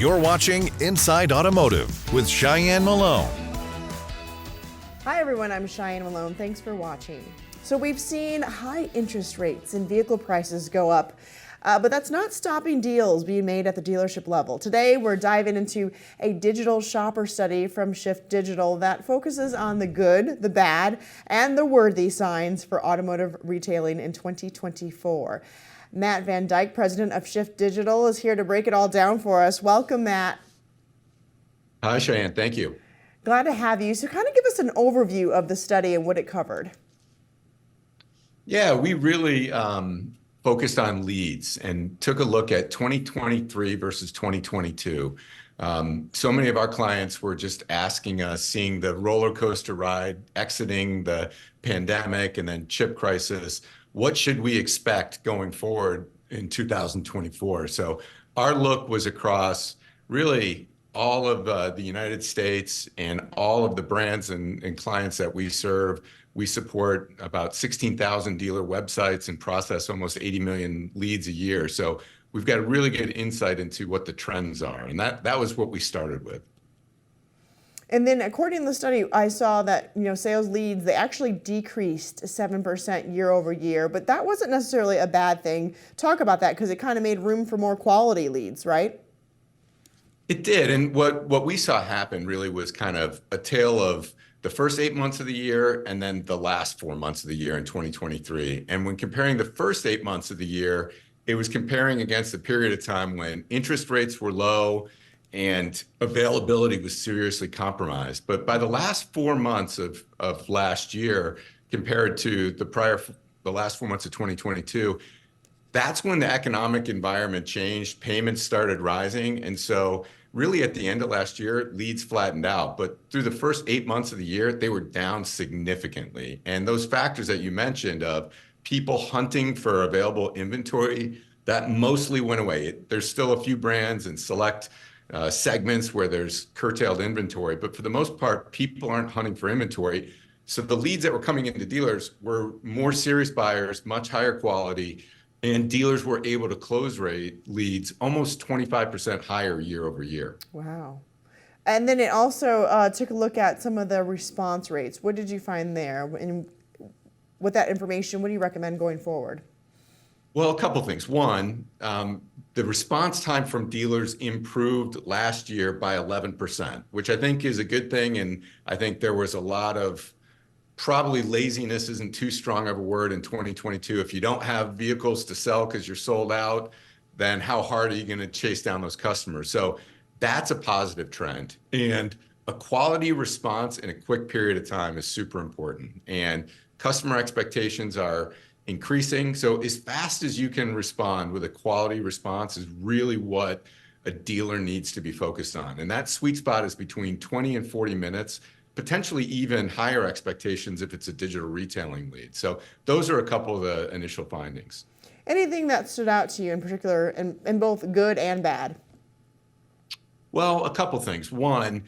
You're watching Inside Automotive with Cheyenne Malone. Hi everyone, I'm Cheyenne Malone. Thanks for watching. So we've seen high interest rates and vehicle prices go up, but that's not stopping deals being made at the dealership level. Today we're diving into a digital shopper study from Shift Digital that focuses on the good, the bad, and the worthy signs for automotive retailing in 2024. Matt VanDyke, president of Shift Digital, is here to break it all down for us. Welcome, Matt. Hi, Cheyenne. Thank you. Glad to have you. So kind of give us an overview of the study and what it covered. Yeah, we really focused on leads and took a look at 2023 versus 2022. So many of our clients were just asking us, seeing the roller coaster ride, exiting the pandemic and then chip crisis, what should we expect going forward in 2024? So our look was across really all of the United States and all of the brands and clients that we serve. We support about 16,000 dealer websites and process almost 80 million leads a year. So we've got a really good insight into what the trends are. And that was what we started with. And then according to the study, I saw that, sales leads, they actually decreased 7% year over year, but that wasn't necessarily a bad thing. Talk about that, because it kind of made room for more quality leads, right? It did. And what we saw happen really was kind of a tale of the first 8 months of the year and then the last 4 months of the year in 2023. And when comparing the first 8 months of the year, it was comparing against a period of time when interest rates were low and availability was seriously compromised. But by the last 4 months of last year, compared to the last 4 months of 2022, that's when the economic environment changed, payments started rising. And so really at the end of last year, leads flattened out. But through the first 8 months of the year, they were down significantly. And those factors that you mentioned of people hunting for available inventory, that mostly went away. There's still a few brands and select segments where there's curtailed inventory, but for the most part, people aren't hunting for inventory. So the leads that were coming into dealers were more serious buyers, much higher quality, and dealers were able to close rate leads almost 25% higher year over year. Wow. And then it also took a look at some of the response rates. What did you find there? And with that information, what do you recommend going forward? Well, a couple things. One, the response time from dealers improved last year by 11%, which I think is a good thing. And I think there was a lot of probably laziness isn't too strong of a word in 2022. If you don't have vehicles to sell because you're sold out, then how hard are you going to chase down those customers? So that's a positive trend. And a quality response in a quick period of time is super important. And customer expectations are increasing. So as fast as you can respond with a quality response is really what a dealer needs to be focused on. And that sweet spot is between 20 and 40 minutes, potentially even higher expectations if it's a digital retailing lead. So those are a couple of the initial findings. Anything that stood out to you in particular in both good and bad? Well, a couple things. One,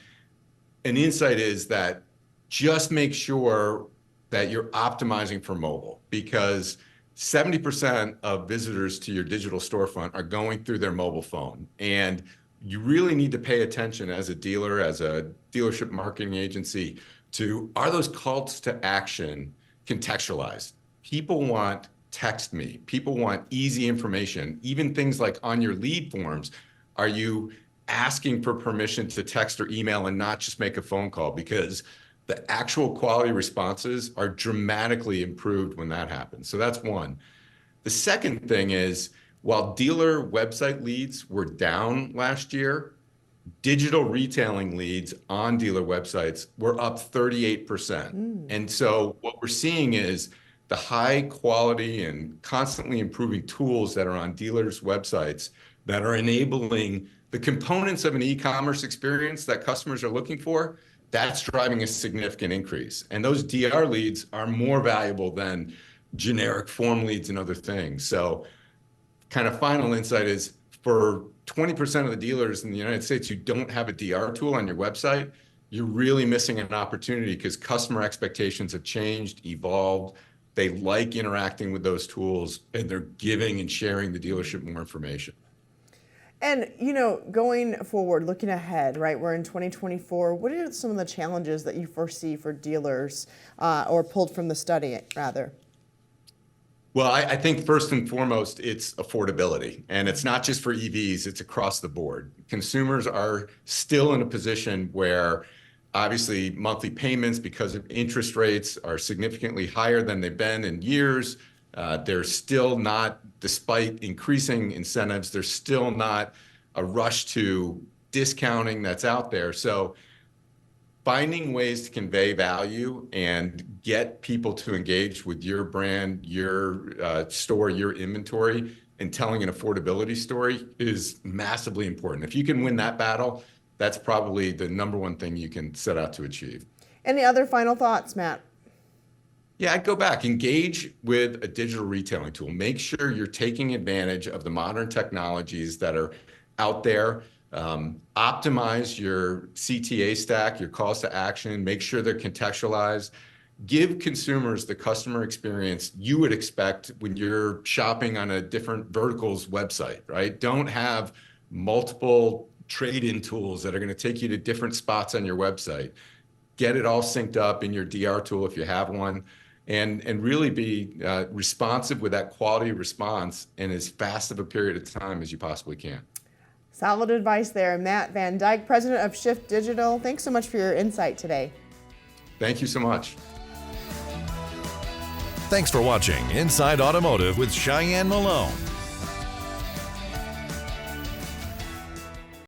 an insight is that just make sure that you're optimizing for mobile, because 70% of visitors to your digital storefront are going through their mobile phone. And you really need to pay attention as a dealer, as a dealership marketing agency, to are those calls to action contextualized? People want text me. People want easy information. Even things like on your lead forms, are you asking for permission to text or email and not just make a phone call? Because the actual quality responses are dramatically improved when that happens. So that's one. The second thing is, while dealer website leads were down last year, digital retailing leads on dealer websites were up 38%. And so what we're seeing is the high quality and constantly improving tools that are on dealers' websites that are enabling the components of an e-commerce experience that customers are looking for. That's driving a significant increase. And those DR leads are more valuable than generic form leads and other things. So kind of final insight is, for 20% of the dealers in the United States who don't have a DR tool on your website, you're really missing an opportunity, because customer expectations have changed, evolved. They like interacting with those tools, and they're giving and sharing the dealership more information. And, going forward, looking ahead, right, we're in 2024. What are some of the challenges that you foresee for dealers or pulled from the study, rather? Well, I think first and foremost, it's affordability. And it's not just for EVs, it's across the board. Consumers are still in a position where obviously monthly payments because of interest rates are significantly higher than they've been in years. They're still not, despite increasing incentives, there's still not a rush to discounting that's out there. So finding ways to convey value and get people to engage with your brand, your store, your inventory, and telling an affordability story is massively important. If you can win that battle, that's probably the number one thing you can set out to achieve. Any other final thoughts, Matt? Yeah, I'd go back, engage with a digital retailing tool. Make sure you're taking advantage of the modern technologies that are out there. Optimize your CTA stack, your calls to action, make sure they're contextualized. Give consumers the customer experience you would expect when you're shopping on a different vertical's website, right? Don't have multiple trade-in tools that are going to take you to different spots on your website. Get it all synced up in your DR tool if you have one. And really be responsive with that quality response in as fast of a period of time as you possibly can. Solid advice there. Matt VanDyke, president of Shift Digital. Thanks so much for your insight today. Thank you so much. Thanks for watching Inside Automotive with Cheyenne Malone.